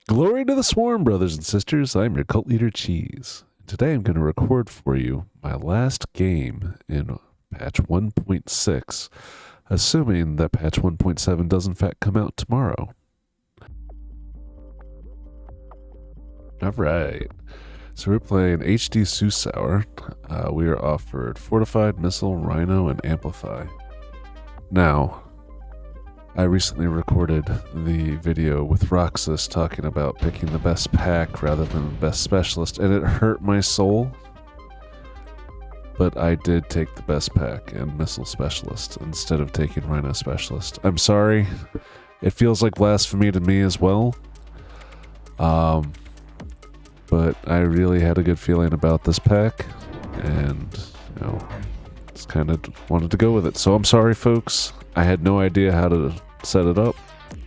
Glory to the swarm, brothers and sisters. I'm your cult leader, Cheese. Today I'm going to record for you my last game in patch 1.6, assuming that patch 1.7 does in fact come out tomorrow. Alright, so we're playing HD Susauer. We are offered Fortified, Missile, Rhino, and Amplify. Now, I recently recorded the video with Roxas talking about picking the best pack rather than the best specialist, and it hurt my soul. But I did take the best pack and Missile Specialist instead of taking Rhino Specialist. I'm sorry. It feels like blasphemy to me as well. But I really had a good feeling about this pack, and just kind of wanted to go with it. So I'm sorry, folks. I had no idea how to set it up.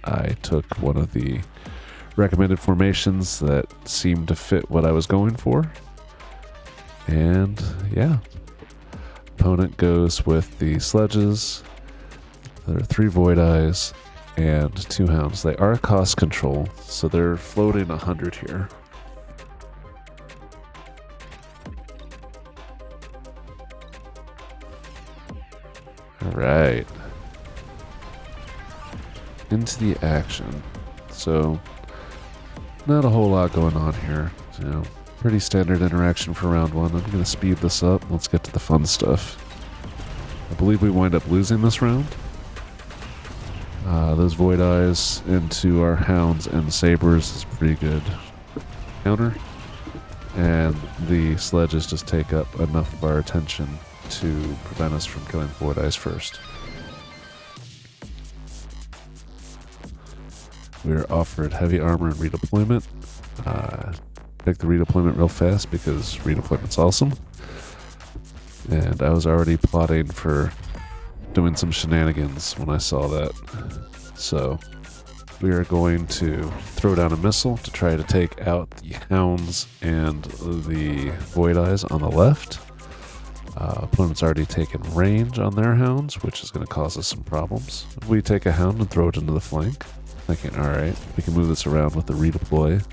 I took one of the recommended formations that seemed to fit what I was going for. And yeah. Opponent goes with the sledges. There are 3 Void Eyes and 2 Hounds. They are cost control, so they're floating 100 here. Alright. Into the action. So, not a whole lot going on here. Pretty standard interaction for round 1. I'm going to speed this up. Let's get to the fun stuff. I believe we wind up losing this round. Those Void Eyes into our Hounds and Sabers is pretty good counter. And the sledges just take up enough of our attention to prevent us from killing Void Eyes first. We are offered heavy armor and redeployment. Pick the redeployment real fast because redeployment's awesome. And I was already plotting for doing some shenanigans when I saw that. So we are going to throw down a missile to try to take out the Hounds and the Void Eyes on the left. Opponent's already taken range on their Hounds, which is going to cause us some problems. We take a Hound and throw it into the flank, thinking, alright, we can move this around with the redeploy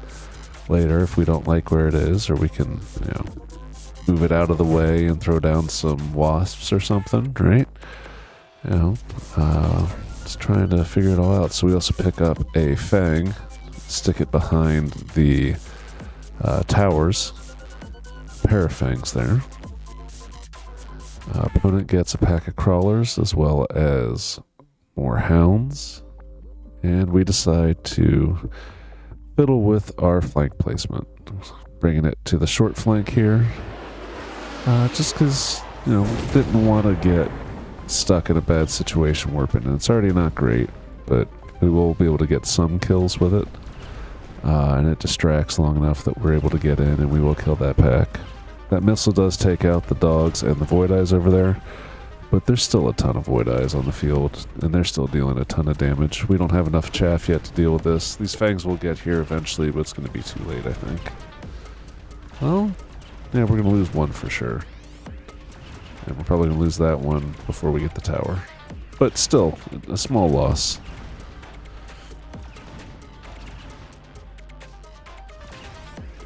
later if we don't like where it is, or we can, move it out of the way and throw down some wasps or something, right? Just trying to figure it all out. So we also pick up a Fang, stick it behind the towers. Pair of Fangs there. Opponent gets a pack of crawlers as well as more Hounds, and we decide to fiddle with our flank placement, bringing it to the short flank here, just because didn't want to get stuck in a bad situation warping, and it's already not great, but we will be able to get some kills with it, and it distracts long enough that we're able to get in, and we will kill that pack. That missile does take out the dogs and the Void Eyes over there, but there's still a ton of Void Eyes on the field, and they're still dealing a ton of damage. We don't have enough chaff yet to deal with this. These Fangs will get here eventually, but it's going to be too late, I think. Well, yeah, we're going to lose one for sure. And we're probably going to lose that one before we get the tower. But still, a small loss.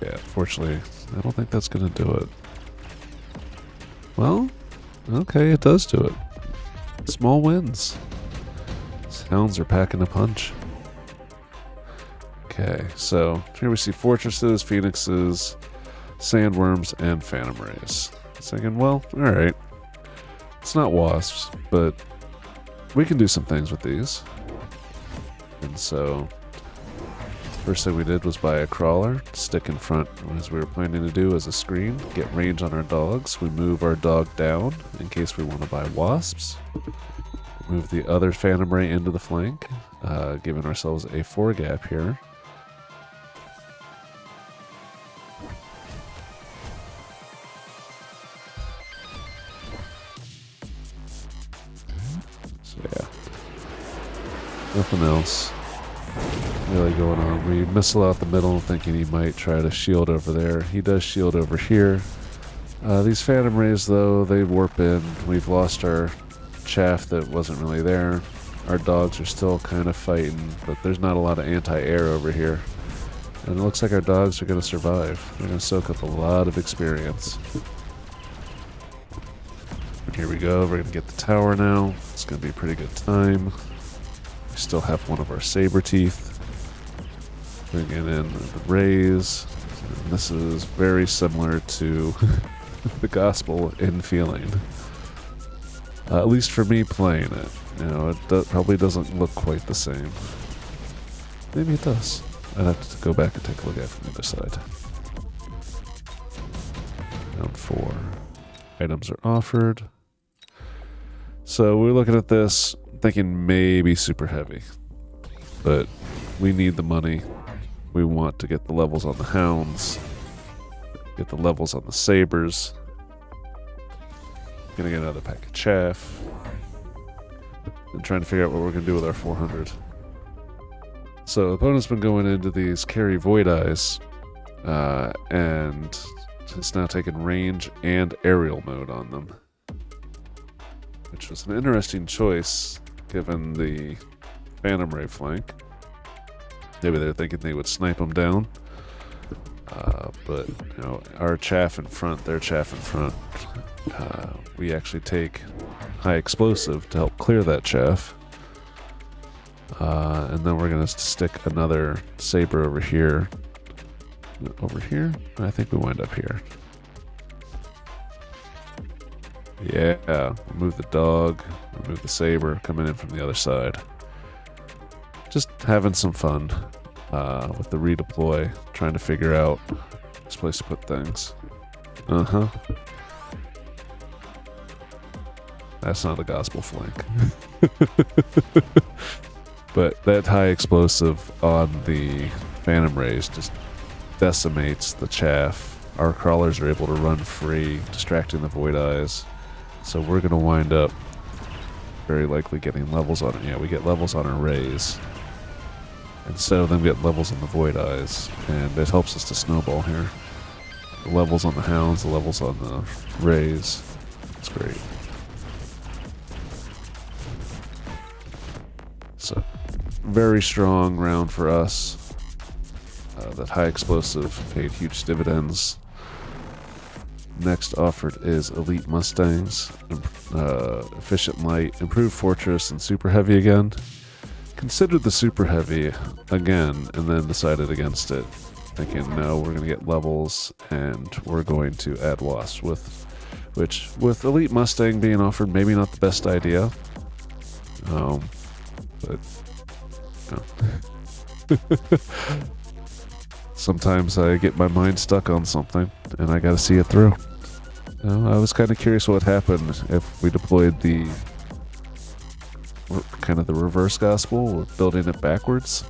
Yeah, unfortunately, I don't think that's going to do it. Well, okay, it does do it. Small wins. Hounds are packing a punch. Okay, so here we see fortresses, phoenixes, sandworms, and phantom rays. Thinking, well, alright. It's not wasps, but we can do some things with these. And so first thing we did was buy a crawler, stick in front as we were planning to do as a screen, get range on our dogs. We move our dog down in case we want to buy wasps. Move the other Phantom Ray into the flank, giving ourselves a 4 gap here. So yeah, nothing else really going on. We missile out the middle thinking he might try to shield over there. He does shield over here. These Phantom Rays, though, they warp in. We've lost our chaff that wasn't really there. Our dogs are still kind of fighting, but there's not a lot of anti-air over here. And it looks like our dogs are going to survive. They're going to soak up a lot of experience. And here we go. We're going to get the tower now. It's going to be a pretty good time. We still have one of our saber teeth. Bringing in the rays. And this is very similar to the gospel in feeling. At least for me playing it. You know, it probably doesn't look quite the same. Maybe it does. I'd have to go back and take a look at it from the other side. Round 4. Items are offered. So we're looking at this, thinking maybe super heavy. But we need the money. We want to get the levels on the hounds. Get the levels on the sabers. Gonna get another pack of chaff. And trying to figure out what we're gonna do with our 400. So the opponent's been going into these carry void eyes, and it's now taken range and aerial mode on them, which was an interesting choice given the Phantom Ray flank. Maybe they're thinking they would snipe them down, but you know, our chaff in front, their chaff in front. We actually take high explosive to help clear that chaff. And then we're going to stick another saber over here. Over here? I think we wind up here. Yeah. Remove the dog. Remove the saber. Coming in from the other side. Just having some fun with the redeploy. Trying to figure out this place to put things. Uh-huh. That's not a gospel flank. But that high explosive on the Phantom Rays just decimates the chaff. Our crawlers are able to run free, distracting the void eyes. So we're going to wind up very likely getting levels on it. Yeah, we get levels on our rays instead of them getting levels on the void eyes. And it helps us to snowball here. The levels on the hounds, the levels on the rays. It's great. So, very strong round for us. That high explosive paid huge dividends. Next offered is Elite Mustangs, Efficient Light, Improved Fortress, and Super Heavy again. Considered the Super Heavy again, and then decided against it. Thinking, no, we're going to get levels, and we're going to add Wasps, which, with Elite Mustang being offered, maybe not the best idea. But no. Sometimes I get my mind stuck on something and I gotta see it through. I was kind of curious what would happen if we deployed the kind of the reverse gospel, building it backwards,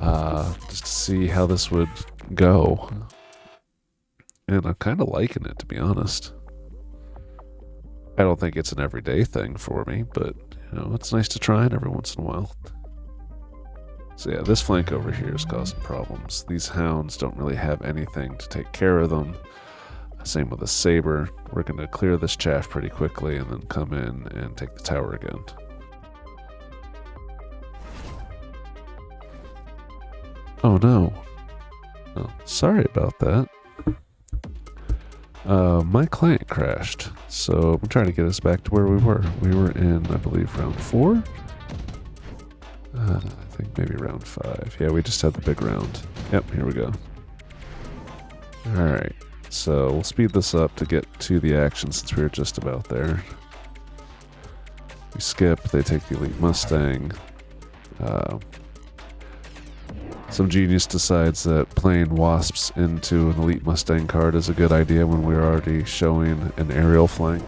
just to see how this would go. And I'm kind of liking it, to be honest. I don't think it's an everyday thing for me, but you know, it's nice to try it every once in a while. So yeah, this flank over here is causing problems. These hounds don't really have anything to take care of them. Same with the saber. We're going to clear this chaff pretty quickly and then come in and take the tower again. Oh no. Oh, sorry about that. My client crashed, so I'm trying to get us back to where we were. We were in, I believe, round 4? I think maybe round 5. Yeah, we just had the big round. Yep, here we go. Alright, so we'll speed this up to get to the action since we were just about there. We skip, they take the Elite Mustang. Some genius decides that playing Wasps into an Elite Mustang card is a good idea when we're already showing an aerial flank.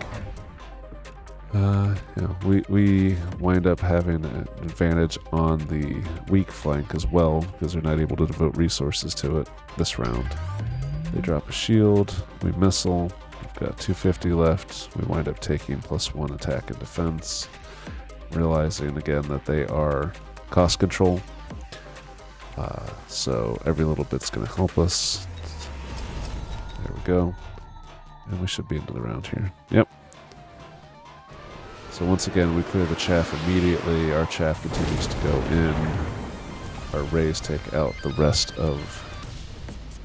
We wind up having an advantage on the weak flank as well because they're not able to devote resources to it this round. They drop a shield, we missile, we've got 250 left, we wind up taking +1 attack and defense, realizing again that they are cost control. So every little bit's going to help us. There we go. And we should be into the round here. Yep. So once again, we clear the chaff immediately. Our chaff continues to go in. our rays take out the rest of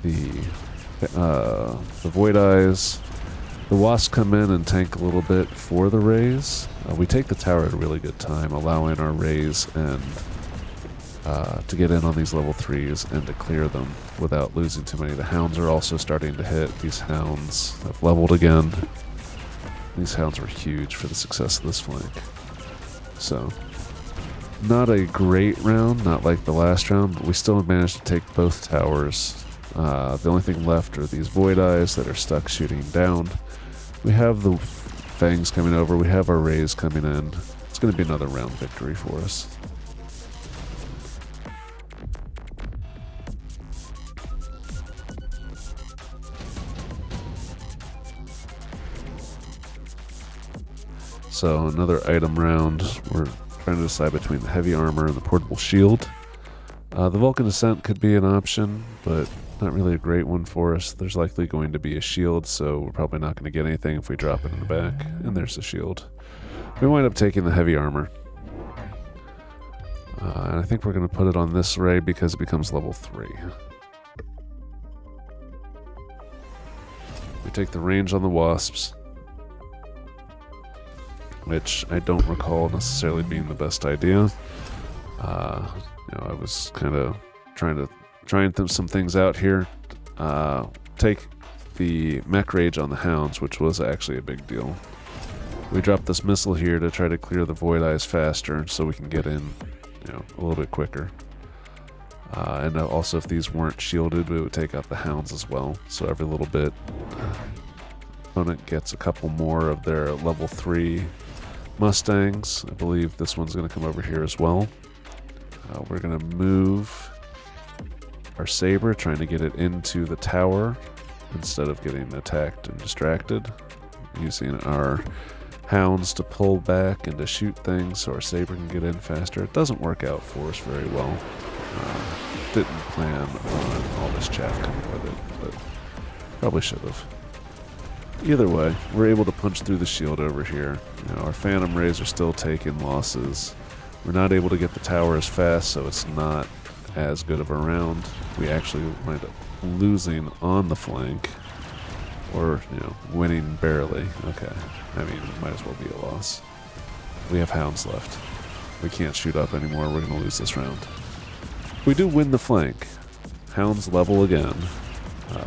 the void eyes. The wasps come in and tank a little bit for the rays. We take the tower at a really good time, allowing our rays and to get in on these level 3s and to clear them without losing too many. The hounds are also starting to hit. These hounds have leveled again. These hounds were huge for the success of this flank. So, not a great round, not like the last round, but we still managed to take both towers. The only thing left are these void eyes that are stuck shooting down. We have the fangs coming over. We have our rays coming in. It's going to be another round victory for us. So another item round. We're trying to decide between the heavy armor and the portable shield. The Vulcan Ascent could be an option, but not really a great one for us. There's likely going to be a shield, so we're probably not going to get anything if we drop it in the back. And there's the shield. We wind up taking the heavy armor. And I think we're going to put it on this ray because it becomes level 3. We take the range on the wasps, which I don't recall necessarily being the best idea. I was kind of trying some things out here. Take the mech rage on the hounds, which was actually a big deal. We dropped this missile here to try to clear the void eyes faster, so we can get in, a little bit quicker. And also, if these weren't shielded, we would take out the hounds as well. So every little bit, opponent gets a couple more of their level 3 Mustangs. I believe this one's going to come over here as well. We're going to move our saber, trying to get it into the tower instead of getting attacked and distracted. Using our hounds to pull back and to shoot things so our saber can get in faster. It doesn't work out for us very well. Didn't plan on all this chaff coming with it, but probably should have. Either way, we're able to punch through the shield over here. Our Phantom Rays are still taking losses. We're not able to get the tower as fast, so it's not as good of a round. We actually wind up losing on the flank, or winning barely. Okay, might as well be a loss. We have hounds left. We can't shoot up anymore. We're going to lose this round. We do win the flank. Hounds level again.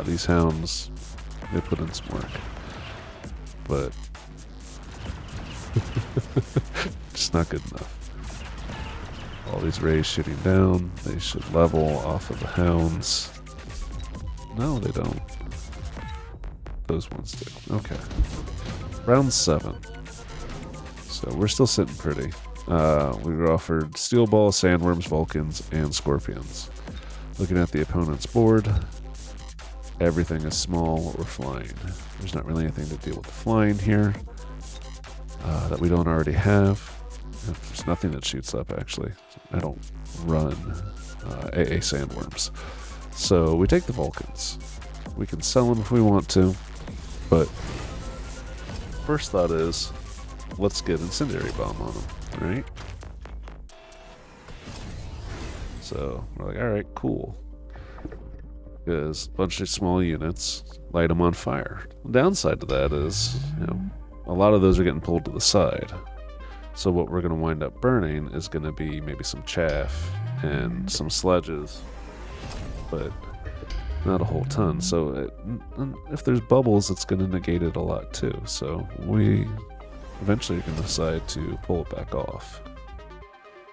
These hounds, they put in some work, but just not good enough. All these rays shooting down. They should level off of the hounds. No, they don't. Those ones do. Okay. Round 7. So we're still sitting pretty. We were offered steel balls, sandworms, vulcans, and scorpions. Looking at the opponent's board, everything is small or flying. There's not really anything to deal with the flying here that we don't already have. There's nothing that shoots up, actually. I don't run AA sandworms. So we take the Vulcans. We can sell them if we want to, but first thought is, let's get Incendiary Bomb on them, right? So we're like, alright, cool. Because a bunch of small units, light them on fire. The downside to that is, a lot of those are getting pulled to the side. So what we're going to wind up burning is going to be maybe some chaff and some sledges, but not a whole ton. So if there's bubbles, it's going to negate it a lot too. So we eventually are going to decide to pull it back off.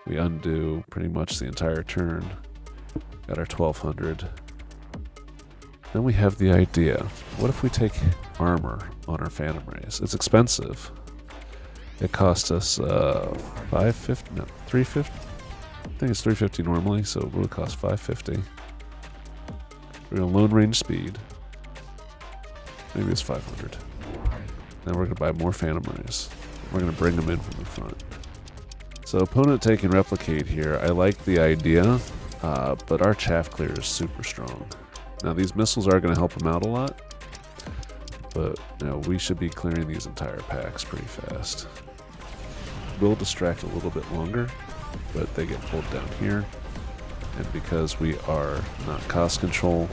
We undo pretty much the entire turn. Got our 1200. Then we have the idea, what if we take armor on our Phantom Rays? It's expensive. It cost us $550, no, $350. I think it's $350 normally, so it would cost $550. We're gonna loan range speed. Maybe it's $500. Then we're gonna buy more Phantom Rays. We're gonna bring them in from the front. So opponent taking replicate here. I like the idea, but our chaff clear is super strong. Now these missiles are gonna help them out a lot, but we should be clearing these entire packs pretty fast. Will distract a little bit longer, but they get pulled down here. And because we are not cost control,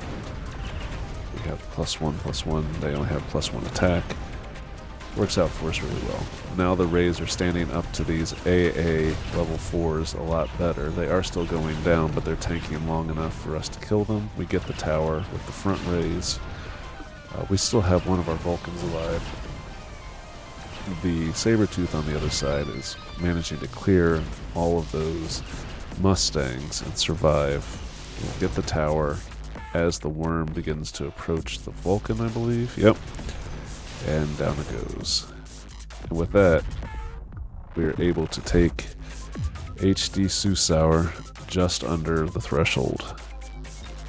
we have +1/+1. They only have +1 attack. Works out for us really well. Now the rays are standing up to these AA level 4s a lot better. They are still going down, but they're tanking long enough for us to kill them. We get the tower with the front rays. We still have one of our Vulcans alive. The Sabertooth on the other side is managing to clear all of those Mustangs and survive. We'll get the tower as the worm begins to approach the Vulcan, I believe. Yep. And down it goes. And with that, we are able to take HD Susauer just under the threshold.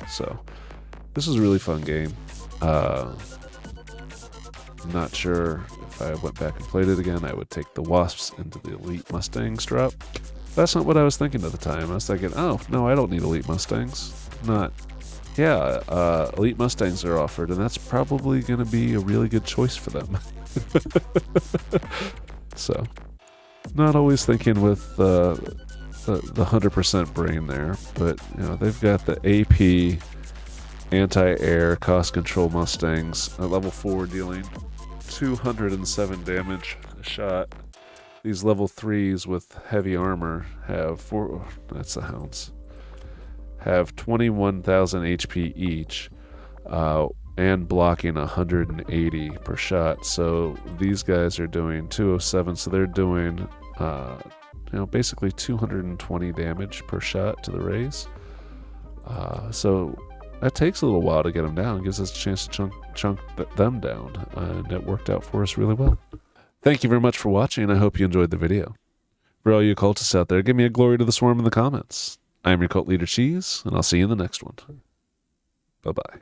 So, this is a really fun game. I'm not sure if I went back and played it again, I would take the Wasps into the Elite Mustangs drop. That's not what I was thinking at the time. I was thinking, oh, no, I don't need Elite Mustangs. Elite Mustangs are offered, and that's probably going to be a really good choice for them. So, not always thinking with the 100% brain there, but they've got the AP anti-air cost control Mustangs at level 4 dealing 207 damage a shot. These level 3s with heavy armor have that's the Hounds. Have 21,000 HP each, and blocking 180 per shot. So these guys are doing 207, so they're doing, basically 220 damage per shot to the rays. So that takes a little while to get them down. It gives us a chance to chunk them down, and it worked out for us really well. Thank you very much for watching. I hope you enjoyed the video. For all you cultists out there, give me a glory to the swarm in the comments. I'm your cult leader, Cheese, and I'll see you in the next one. Bye-bye.